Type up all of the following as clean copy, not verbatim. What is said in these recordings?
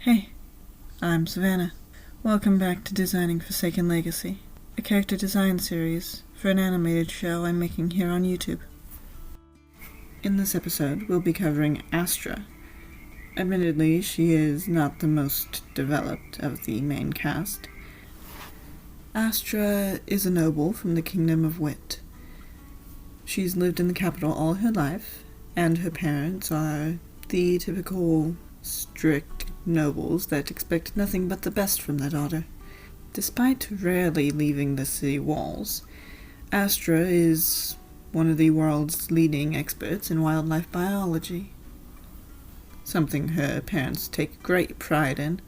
Hey, I'm Savannah. Welcome back to Designing Forsaken Legacy, a character design series for an animated show I'm making here on YouTube. In this episode, we'll be covering Astra. Admittedly, she is not the most developed of the main cast. Astra is a noble from the Kingdom of Wit. She's lived in the capital all her life, and her parents are the typical strict nobles that expect nothing but the best from their daughter. Despite rarely leaving the city walls, Astra is one of the world's leading experts in wildlife biology, something her parents take great pride in.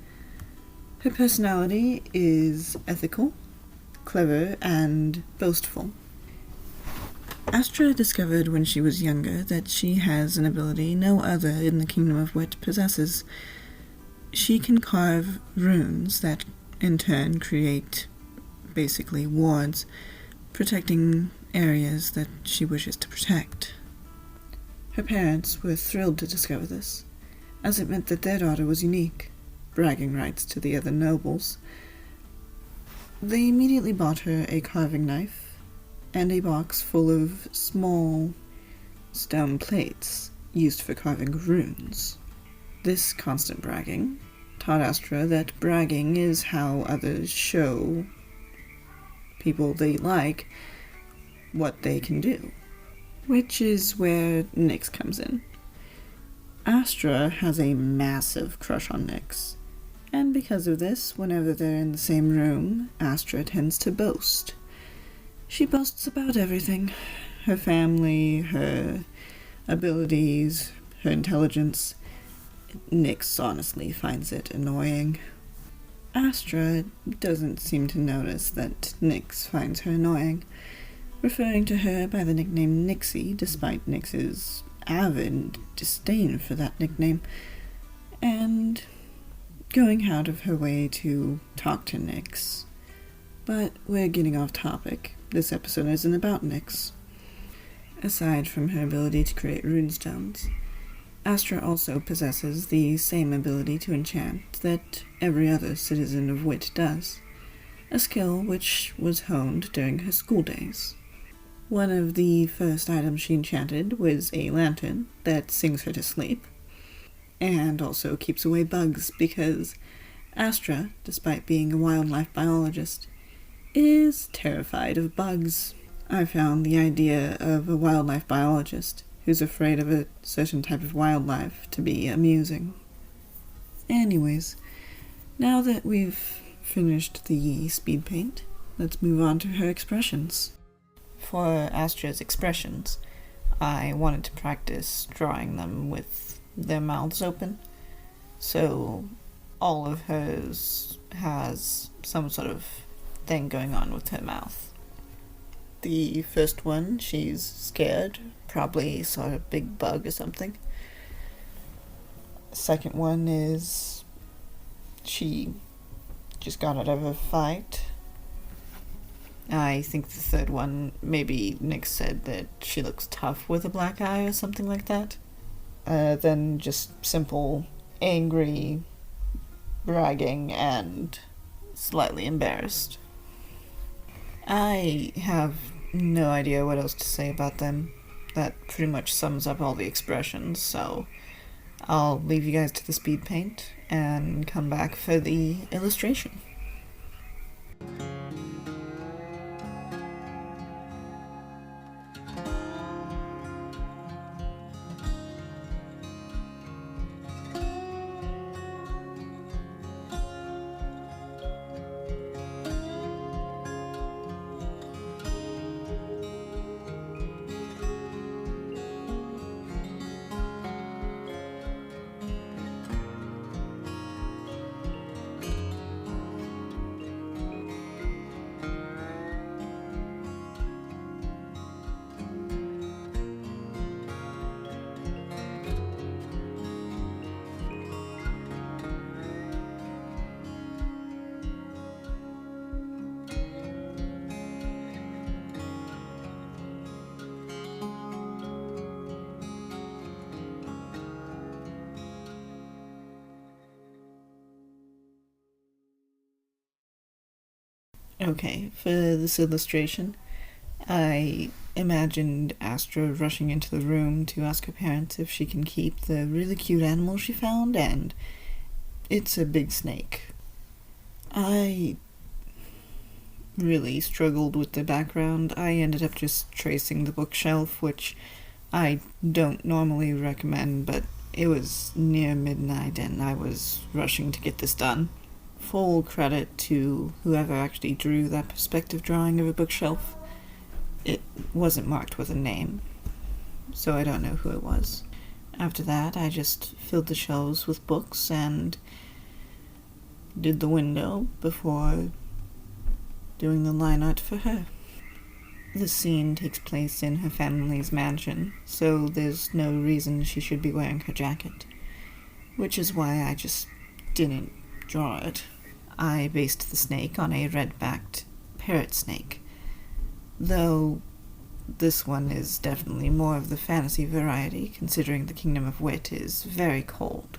Her personality is ethical, clever, and boastful. Astra discovered when she was younger that she has an ability no other in the Kingdom of Wit possesses. She can carve runes that, in turn, create, basically, wards, protecting areas that she wishes to protect. Her parents were thrilled to discover this, as it meant that their daughter was unique, bragging rights to the other nobles. They immediately bought her a carving knife and a box full of small stone plates used for carving runes. This constant bragging taught Astra that bragging is how others show people they like what they can do, which is where Nyx comes in. Astra has a massive crush on Nyx, and because of this, whenever they're in the same room, Astra tends to boast. She boasts about everything: her family, her abilities, her intelligence. Nyx honestly finds it annoying. Astra doesn't seem to notice that Nyx finds her annoying, referring to her by the nickname Nyxie, despite Nyx's avid disdain for that nickname, and going out of her way to talk to Nyx. But we're getting off topic. This episode isn't about Nyx. Aside from her ability to create runestones, Astra also possesses the same ability to enchant that every other citizen of Wit does, a skill which was honed during her school days. One of the first items she enchanted was a lantern that sings her to sleep, and also keeps away bugs, because Astra, despite being a wildlife biologist, is terrified of bugs. I found the idea of a wildlife biologist who's afraid of a certain type of wildlife to be amusing. Anyways, now that we've finished the speed paint, let's move on to her expressions. For Astra's expressions, I wanted to practice drawing them with their mouths open, so all of hers has some sort of thing going on with her mouth. The first one, she's scared, probably saw a big bug or something. Second one is she just got out of a fight. I think the third one, maybe Nyx said that she looks tough with a black eye or something like that. Then just simple, angry, bragging, and slightly embarrassed. I have no idea what else to say about them. That pretty much sums up all the expressions, so I'll leave you guys to the speed paint and come back for the illustration. Okay, for this illustration, I imagined Astra rushing into the room to ask her parents if she can keep the really cute animal she found, and it's a big snake. I really struggled with the background. I ended up just tracing the bookshelf, which I don't normally recommend, but it was near midnight and I was rushing to get this done. Full credit to whoever actually drew that perspective drawing of a bookshelf. It wasn't marked with a name, so I don't know who it was. After that, I just filled the shelves with books and did the window before doing the line art for her. The scene takes place in her family's mansion, so there's no reason she should be wearing her jacket, which is why I just didn't draw it. I based the snake on a red-backed parrot snake, though this one is definitely more of the fantasy variety, considering the Kingdom of Wit is very cold.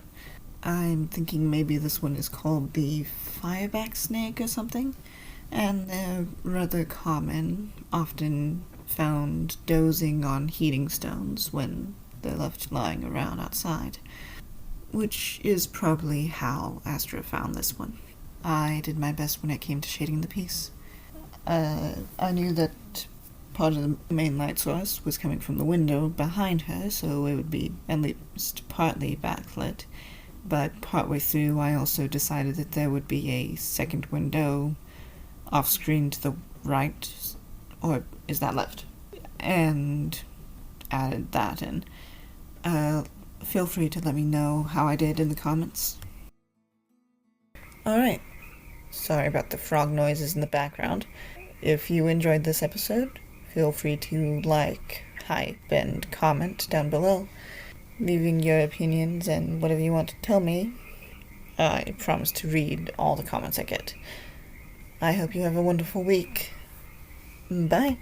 I'm thinking maybe this one is called the fireback snake or something, and they're rather common, often found dozing on heating stones when they're left lying around outside, which is probably how Astra found this one. I did my best when it came to shading the piece. I knew that part of the main light source was coming from the window behind her, so it would be at least partly backlit, but partway through I also decided that there would be a second window off-screen to the right, or is that left? And added that in. Feel free to let me know how I did in the comments. Alright, sorry about the frog noises in the background. If you enjoyed this episode, feel free to like, hype, and comment down below, leaving your opinions and whatever you want to tell me. I promise to read all the comments I get. I hope you have a wonderful week. Bye.